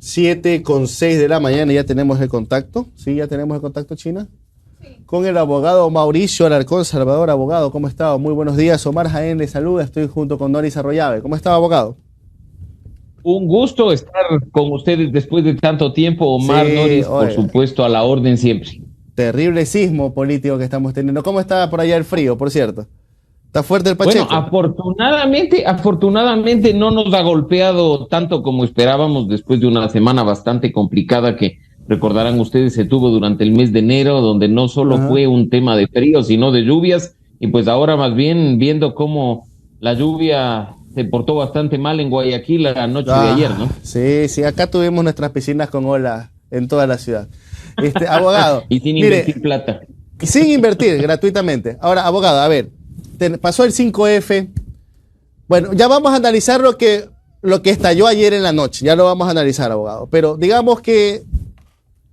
7:06 de la mañana, ya tenemos el contacto. ¿Sí? ¿Ya tenemos el contacto, China? Sí. Con el abogado Mauricio Alarcón Salvador. Abogado, ¿cómo está? Muy buenos días. Omar Jaén le saluda. Estoy junto con Noris Arroyave. ¿Cómo está, abogado? Un gusto estar con ustedes después de tanto tiempo. Omar, Sí, Noris, por oye, supuesto, a la orden siempre. terrible sismo político que estamos teniendo. ¿Cómo está por allá el frío, por cierto? ¿Está fuerte el Bueno, Pacheco? afortunadamente no nos ha golpeado tanto como esperábamos después de una semana bastante complicada que recordarán ustedes se tuvo durante el mes de enero, donde no solo fue un tema de frío, sino de lluvias, y pues ahora más bien viendo cómo la lluvia se portó bastante mal en Guayaquil la noche de ayer, ¿no? Sí, acá tuvimos nuestras piscinas con olas en toda la ciudad. Abogado. Y sin mire, invertir plata. Sin invertir, gratuitamente. Ahora, abogado, a ver, pasó el 5F. Bueno, ya vamos a analizar lo que estalló ayer en la noche. Ya lo vamos a analizar, abogado. Pero digamos que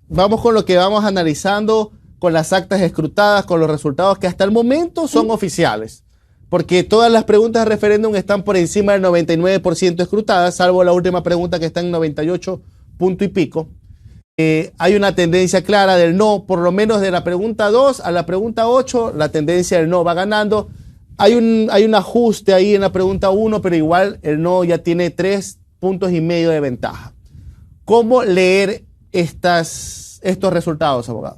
vamos con lo que vamos analizando, con las actas escrutadas, con los resultados que hasta el momento son oficiales. Porque todas las preguntas de referéndum están por encima del 99% escrutadas, salvo la última pregunta que está en 98 punto y pico. Hay una tendencia clara del no, por lo menos de la pregunta 2 a la pregunta 8, la tendencia del no va ganando. Hay un ajuste ahí en la pregunta 1, pero igual el no ya tiene 3,5 puntos de ventaja. ¿Cómo leer estos resultados, abogado?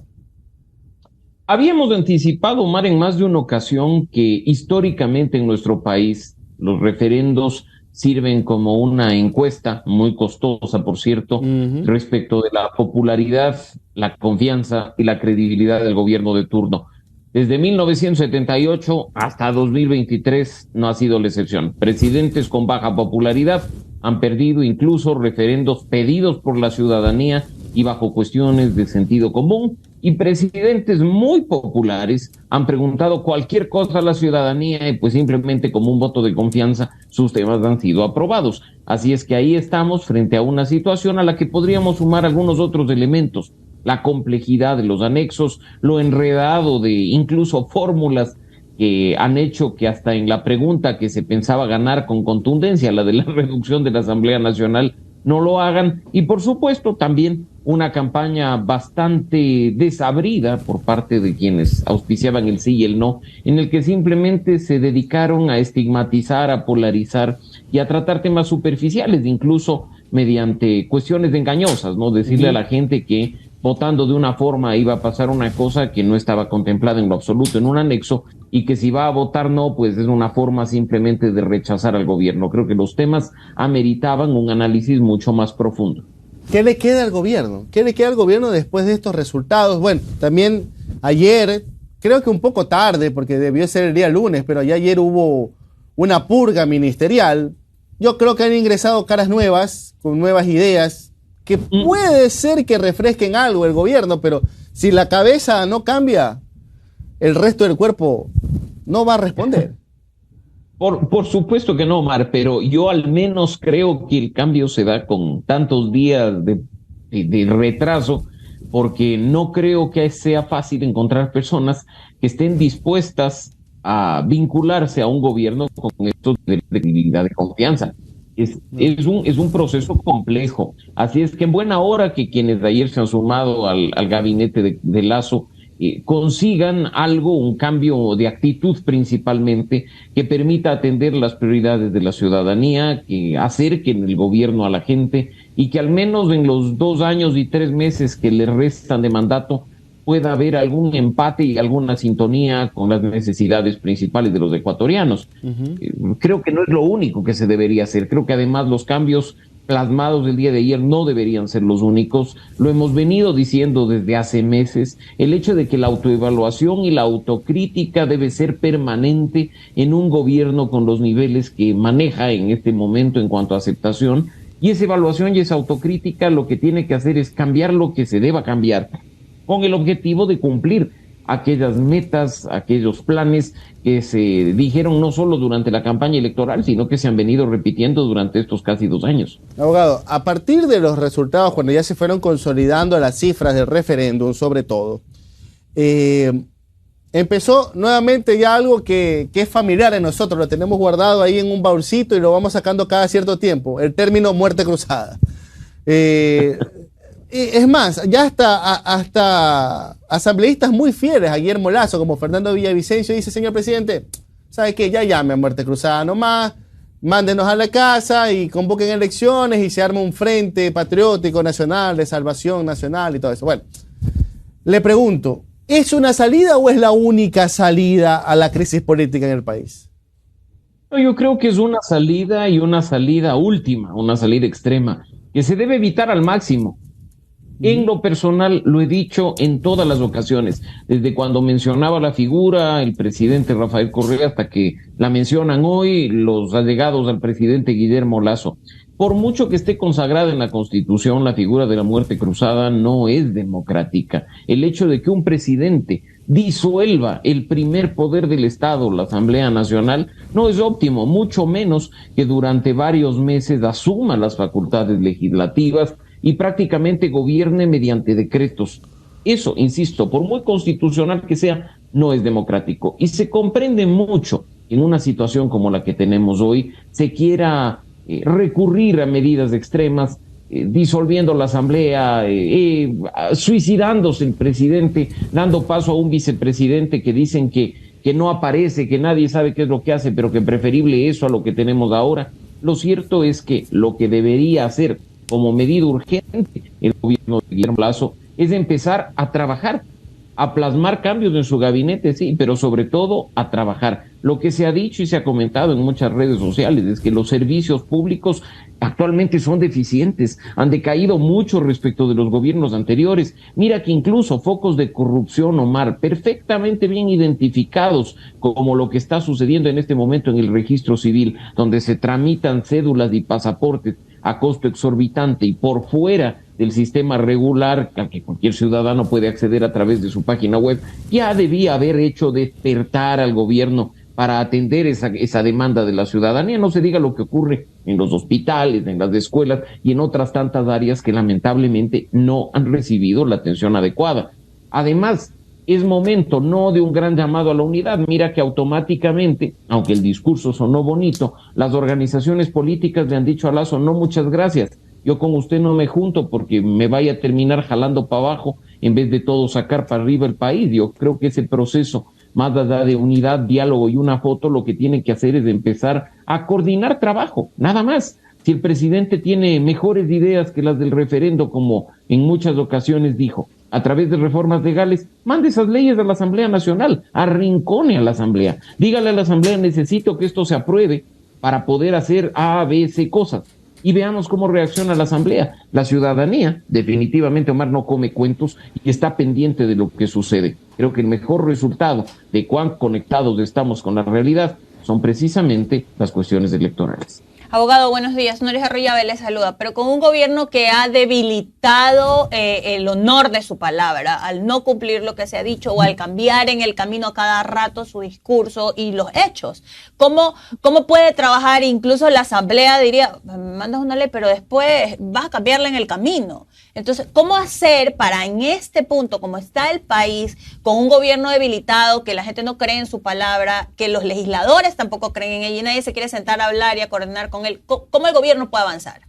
Habíamos anticipado, Omar, en más de una ocasión que históricamente en nuestro país los referendos sirven como una encuesta muy costosa, por cierto, respecto de la popularidad, la confianza y la credibilidad del gobierno de turno. Desde 1978 hasta 2023 no ha sido la excepción. Presidentes con baja popularidad han perdido incluso referendos pedidos por la ciudadanía y bajo cuestiones de sentido común, y presidentes muy populares han preguntado cualquier cosa a la ciudadanía y pues simplemente como un voto de confianza sus temas han sido aprobados. Así es que ahí estamos frente a una situación a la que podríamos sumar algunos otros elementos: la complejidad de los anexos, lo enredado de incluso fórmulas que han hecho que hasta en la pregunta que se pensaba ganar con contundencia, la de la reducción de la Asamblea Nacional, no lo hagan, y por supuesto también una campaña bastante desabrida por parte de quienes auspiciaban el sí y el no, en el que simplemente se dedicaron a estigmatizar, a polarizar y a tratar temas superficiales, incluso mediante cuestiones engañosas, ¿no? Decirle a la gente que votando de una forma iba a pasar una cosa que no estaba contemplada en lo absoluto en un anexo, y que si va a votar no, pues es una forma simplemente de rechazar al gobierno. Creo que los temas ameritaban un análisis mucho más profundo. ¿Qué le queda al gobierno? ¿Qué le queda al gobierno después de estos resultados? Bueno, también ayer, creo que un poco tarde, porque debió ser el día lunes, pero ya ayer hubo una purga ministerial. Yo creo que han ingresado caras nuevas, con nuevas ideas, que puede ser que refresquen algo el gobierno, pero si la cabeza no cambia, el resto del cuerpo no va a responder. Por supuesto que no, Omar, pero yo al menos creo que el cambio se da con tantos días de retraso, porque no creo que sea fácil encontrar personas que estén dispuestas a vincularse a un gobierno con estos de credibilidad, de confianza. Es un proceso complejo. Así es que en buena hora que quienes de ayer se han sumado al gabinete de Lasso consigan algo, un cambio de actitud principalmente, que permita atender las prioridades de la ciudadanía, que acerquen el gobierno a la gente y que al menos en los 2 años y 3 meses que le restan de mandato pueda haber algún empate y alguna sintonía con las necesidades principales de los ecuatorianos. Creo que no es lo único que se debería hacer. Creo que además los cambios plasmados el día de ayer no deberían ser los únicos. Lo hemos venido diciendo desde hace meses, el hecho de que la autoevaluación y la autocrítica debe ser permanente en un gobierno con los niveles que maneja en este momento en cuanto a aceptación, y esa evaluación y esa autocrítica lo que tiene que hacer es cambiar lo que se deba cambiar, con el objetivo de cumplir aquellas metas, aquellos planes que se dijeron no solo durante la campaña electoral, sino que se han venido repitiendo durante estos casi 2 años. Abogado, a partir de los resultados, cuando ya se fueron consolidando las cifras del referéndum, sobre todo, empezó nuevamente ya algo que es familiar en nosotros, lo tenemos guardado ahí en un baúlcito y lo vamos sacando cada cierto tiempo, el término muerte cruzada. Es más, ya hasta asambleístas muy fieles a Guillermo Lasso, como Fernando Villavicencio, dice: señor presidente, ¿sabe qué? Ya llame a muerte cruzada nomás, mándenos a la casa y convoquen elecciones y se arma un frente patriótico nacional, de salvación nacional y todo eso. Bueno, le pregunto, ¿es una salida o es la única salida a la crisis política en el país? Yo creo que es una salida y una salida última, una salida extrema, que se debe evitar al máximo. En lo personal, lo he dicho en todas las ocasiones, desde cuando mencionaba la figura, el presidente Rafael Correa, hasta que la mencionan hoy los allegados al presidente Guillermo Lasso. Por mucho que esté consagrada en la Constitución, la figura de la muerte cruzada no es democrática. El hecho de que un presidente disuelva el primer poder del Estado, la Asamblea Nacional, no es óptimo, mucho menos que durante varios meses asuma las facultades legislativas y prácticamente gobierne mediante decretos. Eso, insisto, por muy constitucional que sea, no es democrático. Y se comprende mucho en una situación como la que tenemos hoy, se quiera recurrir a medidas extremas, disolviendo la asamblea, suicidándose el presidente, dando paso a un vicepresidente que dicen que no aparece, que nadie sabe qué es lo que hace, pero que preferible eso a lo que tenemos ahora. Lo cierto es que lo que debería hacer como medida urgente el gobierno de Guillermo Lasso es empezar a trabajar, a plasmar cambios en su gabinete, sí, pero sobre todo a trabajar. Lo que se ha dicho y se ha comentado en muchas redes sociales es que los servicios públicos actualmente son deficientes, han decaído mucho respecto de los gobiernos anteriores. Mira que incluso focos de corrupción, Omar, perfectamente bien identificados, como lo que está sucediendo en este momento en el registro civil, donde se tramitan cédulas y pasaportes a costo exorbitante y por fuera del sistema regular al que cualquier ciudadano puede acceder a través de su página web, ya debía haber hecho despertar al gobierno para atender esa demanda de la ciudadanía. No se diga lo que ocurre en los hospitales, en las escuelas y en otras tantas áreas que lamentablemente no han recibido la atención adecuada. Además, es momento no de un gran llamado a la unidad. Mira que automáticamente, aunque el discurso sonó bonito, las organizaciones políticas le han dicho a Lasso: no, muchas gracias, yo con usted no me junto porque me vaya a terminar jalando para abajo en vez de todo sacar para arriba el país. Yo creo que ese proceso, más allá de unidad, diálogo y una foto, lo que tiene que hacer es empezar a coordinar trabajo, nada más. Si el presidente tiene mejores ideas que las del referendo, como en muchas ocasiones dijo, a través de reformas legales, mande esas leyes a la Asamblea Nacional, arrincone a la Asamblea, dígale a la Asamblea: necesito que esto se apruebe para poder hacer A, B, C cosas. Y veamos cómo reacciona la Asamblea. La ciudadanía, definitivamente, Omar, no come cuentos y está pendiente de lo que sucede. Creo que el mejor resultado de cuán conectados estamos con la realidad son precisamente las cuestiones electorales. Abogado, buenos días. Noris Arroyave les saluda. Pero con un gobierno que ha debilitado el honor de su palabra al no cumplir lo que se ha dicho o al cambiar en el camino a cada rato su discurso y los hechos. ¿Cómo puede trabajar? Incluso la asamblea diría: mandas una ley, pero después vas a cambiarla en el camino. Entonces, ¿cómo hacer para, en este punto, como está el país, con un gobierno debilitado, que la gente no cree en su palabra, que los legisladores tampoco creen en ella y nadie se quiere sentar a hablar y a coordinar con él? ¿Cómo el gobierno puede avanzar?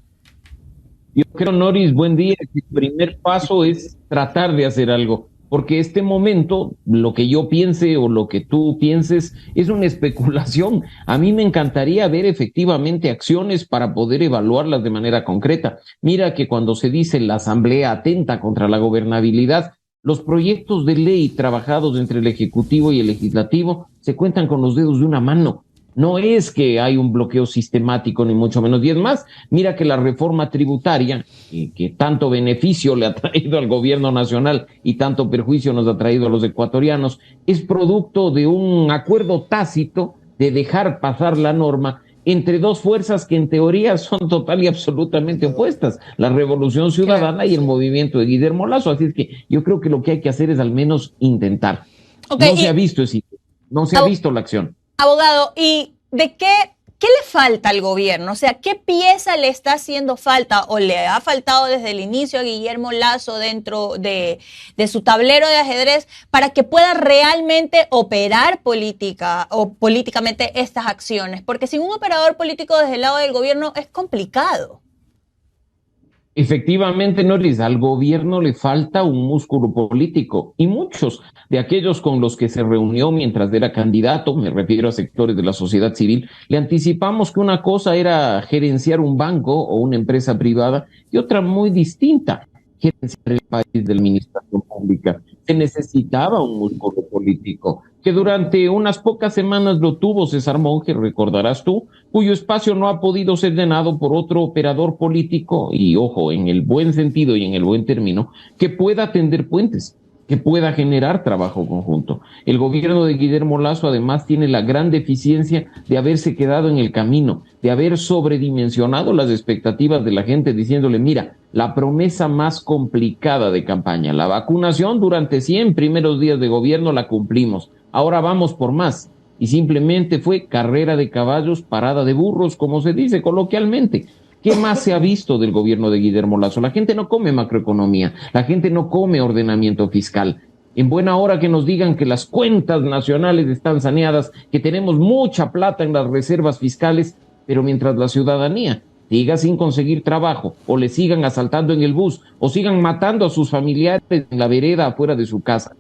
Yo creo, Noris, buen día. El primer paso es tratar de hacer algo, porque este momento, lo que yo piense o lo que tú pienses, es una especulación. A mí me encantaría ver efectivamente acciones para poder evaluarlas de manera concreta. Mira que cuando se dice la Asamblea atenta contra la gobernabilidad, los proyectos de ley trabajados entre el Ejecutivo y el Legislativo se cuentan con los dedos de una mano. No es que hay un bloqueo sistemático, ni mucho menos. Y es más, mira que la reforma tributaria, que tanto beneficio le ha traído al gobierno nacional y tanto perjuicio nos ha traído a los ecuatorianos, es producto de un acuerdo tácito de dejar pasar la norma entre dos fuerzas que en teoría son total y absolutamente opuestas: la Revolución Ciudadana y el movimiento de Guillermo Lasso. Así es que yo creo que lo que hay que hacer es al menos intentar. Okay, no se ha visto la acción. Abogado, ¿y de qué le falta al gobierno? O sea, ¿qué pieza le está haciendo falta o le ha faltado desde el inicio a Guillermo Lasso dentro de su tablero de ajedrez para que pueda realmente operar políticamente estas acciones? Porque sin un operador político desde el lado del gobierno es complicado. Efectivamente, Noris, al gobierno le falta un músculo político y muchos de aquellos con los que se reunió mientras era candidato, me refiero a sectores de la sociedad civil, le anticipamos que una cosa era gerenciar un banco o una empresa privada y otra muy distinta, gerenciar el país de la administración pública. Se necesitaba un músculo político que durante unas pocas semanas lo tuvo César Monge, recordarás tú, cuyo espacio no ha podido ser llenado por otro operador político, y ojo, en el buen sentido y en el buen término, que pueda tender puentes, que pueda generar trabajo conjunto. El gobierno de Guillermo Lasso además tiene la gran deficiencia de haberse quedado en el camino, de haber sobredimensionado las expectativas de la gente diciéndole, mira, la promesa más complicada de campaña, la vacunación durante 100 primeros días de gobierno la cumplimos, ahora vamos por más. Y simplemente fue carrera de caballos, parada de burros, como se dice coloquialmente. ¿Qué más se ha visto del gobierno de Guillermo Lasso? La gente no come macroeconomía, la gente no come ordenamiento fiscal. En buena hora que nos digan que las cuentas nacionales están saneadas, que tenemos mucha plata en las reservas fiscales, pero mientras la ciudadanía siga sin conseguir trabajo, o le sigan asaltando en el bus, o sigan matando a sus familiares en la vereda afuera de su casa,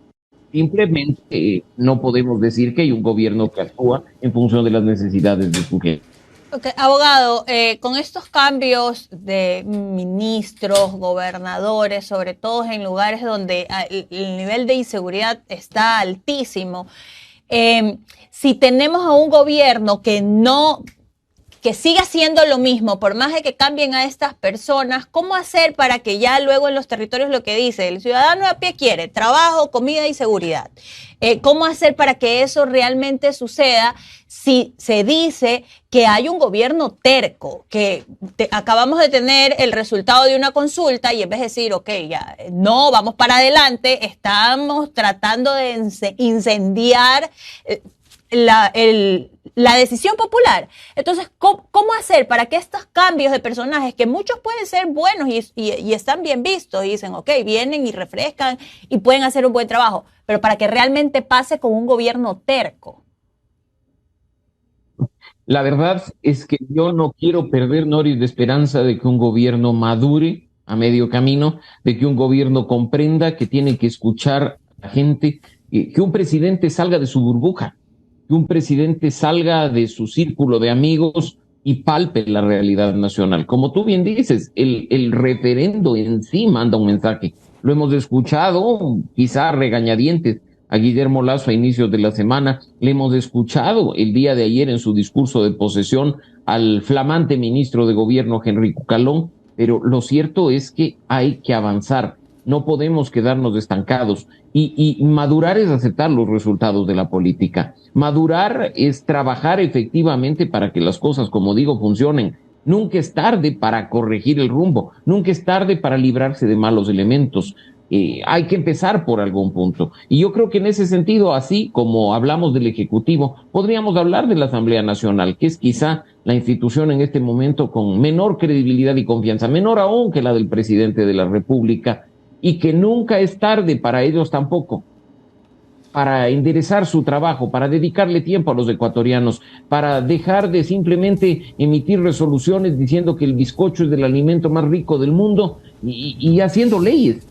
simplemente no podemos decir que hay un gobierno que actúa en función de las necesidades de su gente. Okay, abogado, con estos cambios de ministros, gobernadores, sobre todo en lugares donde el nivel de inseguridad está altísimo, si tenemos a un gobierno que siga haciendo lo mismo, por más de que cambien a estas personas, ¿cómo hacer para que ya luego en los territorios lo que dice, el ciudadano a pie quiere trabajo, comida y seguridad? ¿Cómo hacer para que eso realmente suceda si se dice que hay un gobierno terco, que acabamos de tener el resultado de una consulta y en vez de decir, ok, ya, no, vamos para adelante, estamos tratando de incendiar la decisión popular? Entonces, ¿cómo hacer para que estos cambios de personajes, que muchos pueden ser buenos y están bien vistos, y dicen, ok, vienen y refrescan y pueden hacer un buen trabajo, pero para que realmente pase con un gobierno terco? La verdad es que yo no quiero perder, Noris, de esperanza de que un gobierno madure a medio camino, de que un gobierno comprenda que tiene que escuchar a la gente, que un presidente salga de su burbuja, que un presidente salga de su círculo de amigos y palpe la realidad nacional. Como tú bien dices, el referendo en sí manda un mensaje. Lo hemos escuchado, quizá regañadientes, a Guillermo Lasso a inicios de la semana. Le hemos escuchado el día de ayer en su discurso de posesión al flamante ministro de Gobierno, Henry Cucalón, pero lo cierto es que hay que avanzar. No podemos quedarnos estancados y madurar es aceptar los resultados de la política. Madurar es trabajar efectivamente para que las cosas, como digo, funcionen. Nunca es tarde para corregir el rumbo, nunca es tarde para librarse de malos elementos. Hay que empezar por algún punto. Y yo creo que en ese sentido, así como hablamos del Ejecutivo, podríamos hablar de la Asamblea Nacional, que es quizá la institución en este momento con menor credibilidad y confianza, menor aún que la del presidente de la República, y que nunca es tarde para ellos tampoco, para enderezar su trabajo, para dedicarle tiempo a los ecuatorianos, para dejar de simplemente emitir resoluciones diciendo que el bizcocho es el alimento más rico del mundo y haciendo leyes.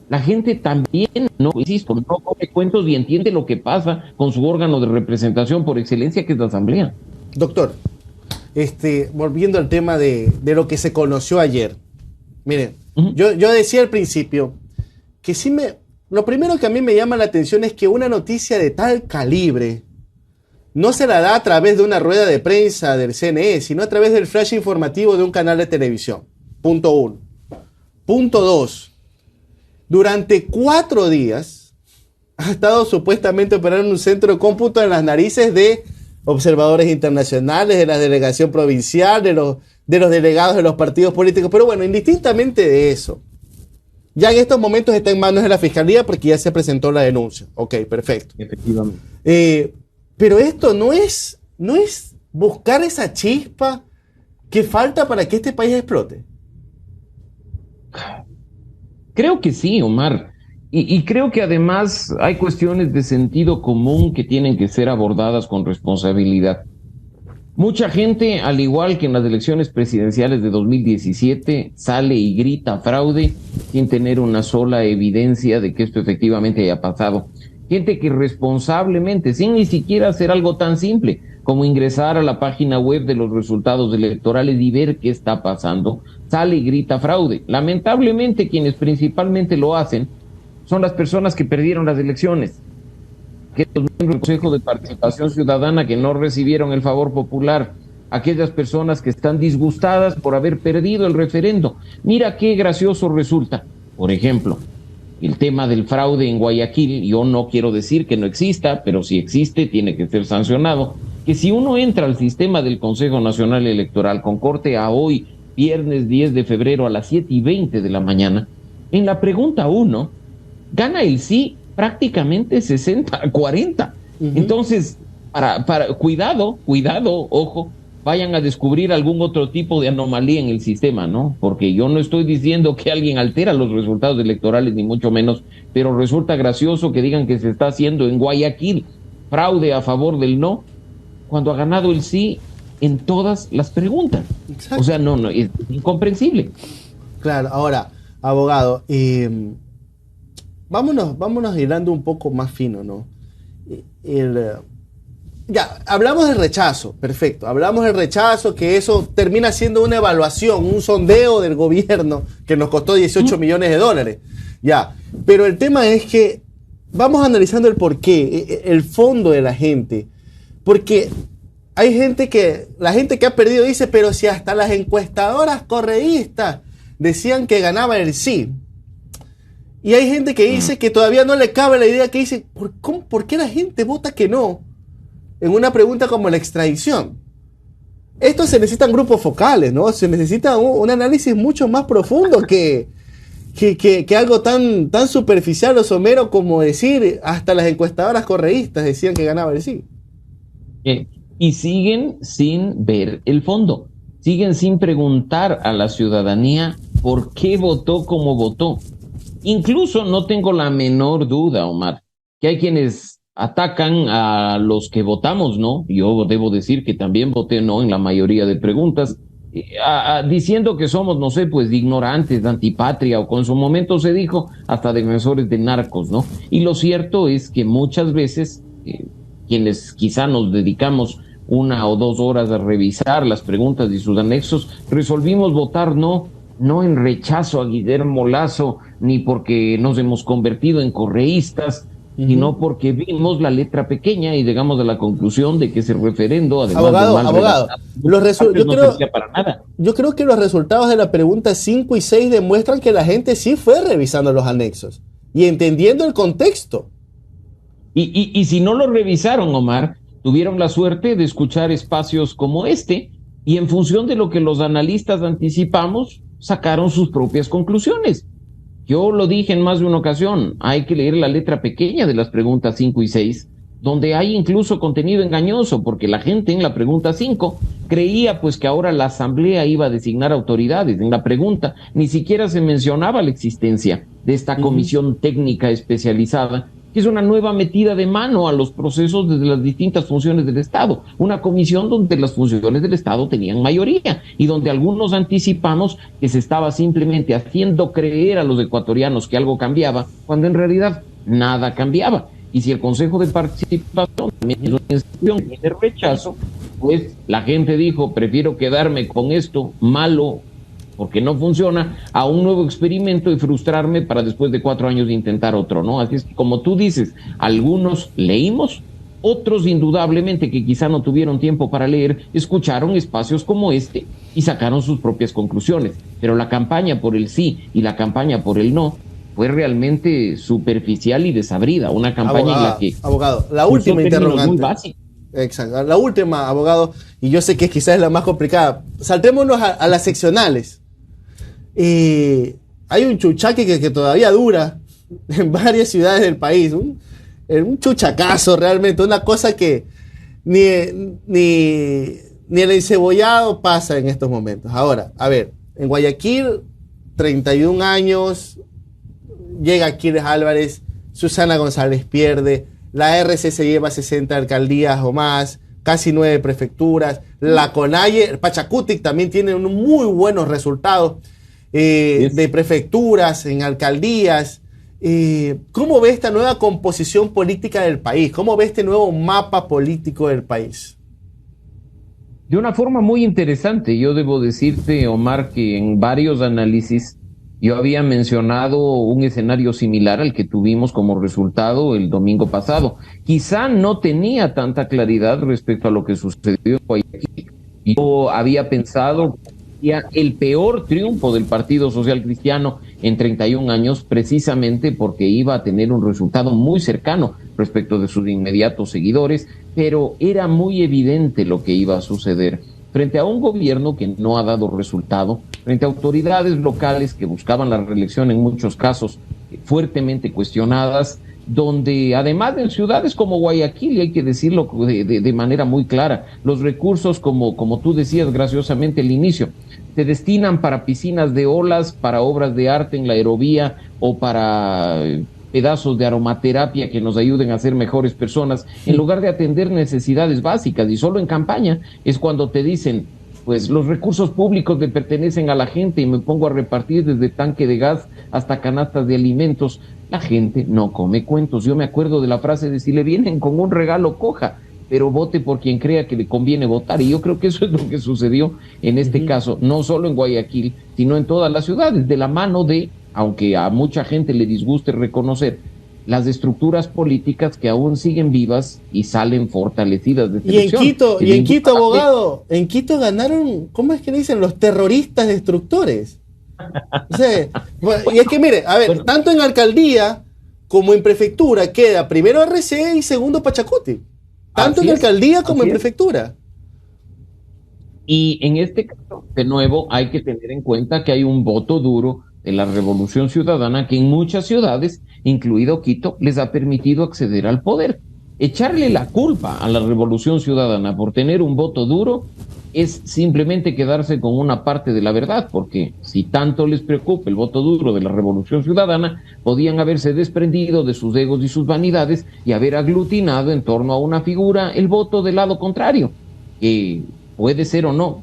La gente también, no, insisto, no come cuentos y entiende lo que pasa con su órgano de representación por excelencia, que es la Asamblea. Doctor, volviendo al tema de lo que se conoció ayer. Mire, yo decía al principio que lo primero que a mí me llama la atención es que una noticia de tal calibre no se la da a través de una rueda de prensa del CNE, sino a través del flash informativo de un canal de televisión. Punto 1. Punto 2. Durante 4 días ha estado supuestamente operando un centro de cómputo en las narices de observadores internacionales, de la delegación provincial, de los delegados de los partidos políticos. Pero bueno, indistintamente de eso, ya en estos momentos está en manos de la Fiscalía porque ya se presentó la denuncia. Ok, perfecto. Efectivamente. Pero esto no es buscar esa chispa que falta para que este país explote. Creo que sí, Omar. Y creo que además hay cuestiones de sentido común que tienen que ser abordadas con responsabilidad. Mucha gente, al igual que en las elecciones presidenciales de 2017, sale y grita fraude sin tener una sola evidencia de que esto efectivamente haya pasado. Gente que responsablemente, sin ni siquiera hacer algo tan simple como ingresar a la página web de los resultados electorales y ver qué está pasando, sale y grita fraude. Lamentablemente, quienes principalmente lo hacen son las personas que perdieron las elecciones, aquellos miembros del Consejo de Participación Ciudadana que no recibieron el favor popular, aquellas personas que están disgustadas por haber perdido el referendo. Mira qué gracioso resulta. Por ejemplo, el tema del fraude en Guayaquil, yo no quiero decir que no exista, pero si existe tiene que ser sancionado, que si uno entra al sistema del Consejo Nacional Electoral con corte a hoy, viernes 10 de febrero a las 7:20 de la mañana, en la pregunta 1, gana el sí prácticamente 60-40. Entonces, cuidado, ojo, vayan a descubrir algún otro tipo de anomalía en el sistema, ¿no? Porque yo no estoy diciendo que alguien altera los resultados electorales, ni mucho menos, pero resulta gracioso que digan que se está haciendo en Guayaquil fraude a favor del no, cuando ha ganado el sí en todas las preguntas. Exacto. O sea, no, es incomprensible. Claro, ahora, abogado, vámonos hilando un poco más fino, ¿no? Ya, hablamos del rechazo, perfecto. Hablamos del rechazo, que eso termina siendo una evaluación, un sondeo del gobierno que nos costó 18 millones de dólares. Ya, pero el tema es que vamos analizando el porqué, el fondo de la gente. Porque hay la gente que ha perdido dice, pero si hasta las encuestadoras correístas decían que ganaba el sí. Y hay gente que dice que todavía no le cabe la idea, que dice, ¿por qué la gente vota que no? En una pregunta como la extradición. Esto se necesitan grupos focales, ¿no? Se necesita un análisis mucho más profundo que algo tan superficial o somero como decir, hasta las encuestadoras correístas decían que ganaba el sí. Y siguen sin ver el fondo, siguen sin preguntar a la ciudadanía por qué votó como votó. Incluso no tengo la menor duda, Omar, que hay quienes atacan a los que votamos no. Yo debo decir que también voté no en la mayoría de preguntas, diciendo que somos, no sé, pues de ignorantes, de antipatria, o con su momento se dijo hasta defensores de narcos, ¿no? Y lo cierto es que muchas veces quienes quizá nos dedicamos 1 o 2 horas a revisar las preguntas y sus anexos, resolvimos votar no en rechazo a Guillermo Lasso, ni porque nos hemos convertido en correístas, sino porque vimos la letra pequeña y llegamos a la conclusión de que ese referendo, además abogado, no servía para nada. Yo creo que los resultados de la pregunta 5 y 6 demuestran que la gente sí fue revisando los anexos y entendiendo el contexto. Y si no lo revisaron, Omar, tuvieron la suerte de escuchar espacios como este, y en función de lo que los analistas anticipamos, sacaron sus propias conclusiones. Yo lo dije en más de una ocasión, hay que leer la letra pequeña de las preguntas 5 y 6, donde hay incluso contenido engañoso, porque la gente en la pregunta 5 creía pues que ahora la asamblea iba a designar autoridades. En la pregunta ni siquiera se mencionaba la existencia de esta comisión técnica especializada, que es una nueva metida de mano a los procesos desde las distintas funciones del Estado, una comisión donde las funciones del Estado tenían mayoría y donde algunos anticipamos que se estaba simplemente haciendo creer a los ecuatorianos que algo cambiaba, cuando en realidad nada cambiaba. Y si el Consejo de Participación también es una institución que tiene rechazo, pues la gente dijo, prefiero quedarme con esto malo porque no funciona, a un nuevo experimento y frustrarme para después de 4 años de intentar otro, ¿no? Así es que, como tú dices, algunos leímos, otros indudablemente que quizá no tuvieron tiempo para leer, escucharon espacios como este y sacaron sus propias conclusiones. Pero la campaña por el sí y la campaña por el no fue realmente superficial y desabrida, una campaña en la que... Abogado, la última interrogante. Muy básica. Exacto, la última, abogado, y yo sé que quizás es la más complicada. Saltémonos a las seccionales. Hay un chuchaque que todavía dura en varias ciudades del país, un chuchacazo realmente, una cosa que ni el encebollado pasa en estos momentos. Ahora, a ver, en Guayaquil, 31 años, llega Aquiles Álvarez, Susana González pierde, la RC se lleva 60 alcaldías o más, casi 9 prefecturas. La CONAIE, Pachacutic también tiene muy buenos resultados de prefecturas, en alcaldías. ¿Cómo ve esta nueva composición política del país? ¿Cómo ve este nuevo mapa político del país? De una forma muy interesante. Yo debo decirte, Omar, que en varios análisis yo había mencionado un escenario similar al que tuvimos como resultado el domingo pasado. Quizá no tenía tanta claridad respecto a lo que sucedió en Guayaquil. Yo había pensado que el peor triunfo del Partido Social Cristiano en 31 años, precisamente porque iba a tener un resultado muy cercano respecto de sus inmediatos seguidores, pero era muy evidente lo que iba a suceder. Frente a un gobierno que no ha dado resultado, frente a autoridades locales que buscaban la reelección en muchos casos fuertemente cuestionadas, donde además en ciudades como Guayaquil, y hay que decirlo de manera muy clara, los recursos, como tú decías graciosamente al inicio, se destinan para piscinas de olas, para obras de arte en la aerovía o para pedazos de aromaterapia que nos ayuden a ser mejores personas, en lugar de atender necesidades básicas. Y solo en campaña es cuando te dicen, pues los recursos públicos le pertenecen a la gente y me pongo a repartir desde tanque de gas hasta canastas de alimentos. La gente no come cuentos. Yo me acuerdo de la frase de si le vienen con un regalo, coja, pero vote por quien crea que le conviene votar. Y yo creo que eso es lo que sucedió en este caso, no solo en Guayaquil, sino en todas las ciudades, de la mano de, aunque a mucha gente le disguste reconocer, las estructuras políticas que aún siguen vivas y salen fortalecidas de esta elección. Y en Quito, abogado, en Quito ganaron, ¿cómo es que dicen? Los terroristas destructores. O sea, y es que mire, a ver, tanto en alcaldía como en prefectura queda primero RC y segundo Pachacuti. Tanto en alcaldía como en prefectura. Y en este caso, de nuevo, hay que tener en cuenta que hay un voto duro de la Revolución Ciudadana que en muchas ciudades, incluido Quito, les ha permitido acceder al poder. Echarle la culpa a la Revolución Ciudadana por tener un voto duro es simplemente quedarse con una parte de la verdad, porque si tanto les preocupa el voto duro de la Revolución Ciudadana, podían haberse desprendido de sus egos y sus vanidades y haber aglutinado en torno a una figura el voto del lado contrario, que puede ser o no,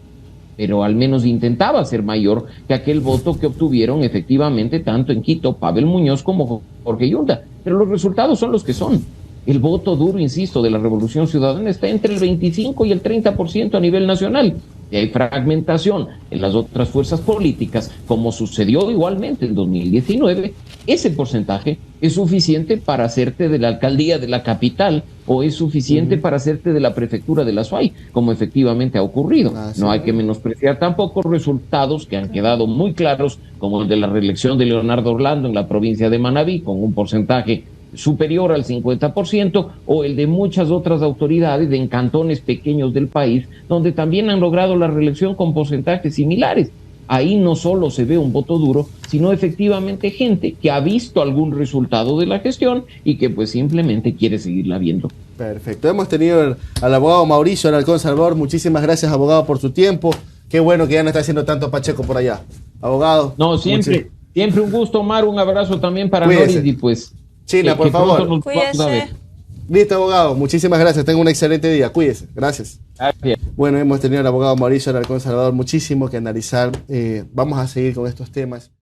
pero al menos intentaba ser mayor que aquel voto que obtuvieron efectivamente tanto en Quito, Pavel Muñoz como Jorge Yunda. Pero los resultados son los que son. El voto duro, insisto, de la Revolución Ciudadana está entre el 25 y el 30% a nivel nacional. Y hay fragmentación en las otras fuerzas políticas, como sucedió igualmente en 2019. Ese porcentaje es suficiente para hacerte de la alcaldía de la capital o es suficiente para hacerte de la prefectura de la SUAY, como efectivamente ha ocurrido. No hay que menospreciar tampoco resultados que han quedado muy claros, como el de la reelección de Leonardo Orlando en la provincia de Manabí, con un porcentaje superior al 50%, o el de muchas otras autoridades en cantones pequeños del país, donde también han logrado la reelección con porcentajes similares. Ahí no solo se ve un voto duro, sino efectivamente gente que ha visto algún resultado de la gestión y que pues simplemente quiere seguirla viendo. Perfecto. Hemos tenido al abogado Mauricio Alarcón Salvador. Muchísimas gracias, abogado, por su tiempo. Qué bueno que ya no está haciendo tanto Pacheco por allá. Abogado. No, siempre un gusto, Omar. Un abrazo también para Noris y pues... China, por favor. Cuídese. Listo, abogado. Muchísimas gracias. Tenga un excelente día. Cuídese. Gracias. Gracias. Bueno, hemos tenido al abogado Mauricio Alarcón Salvador muchísimo que analizar. Vamos a seguir con estos temas.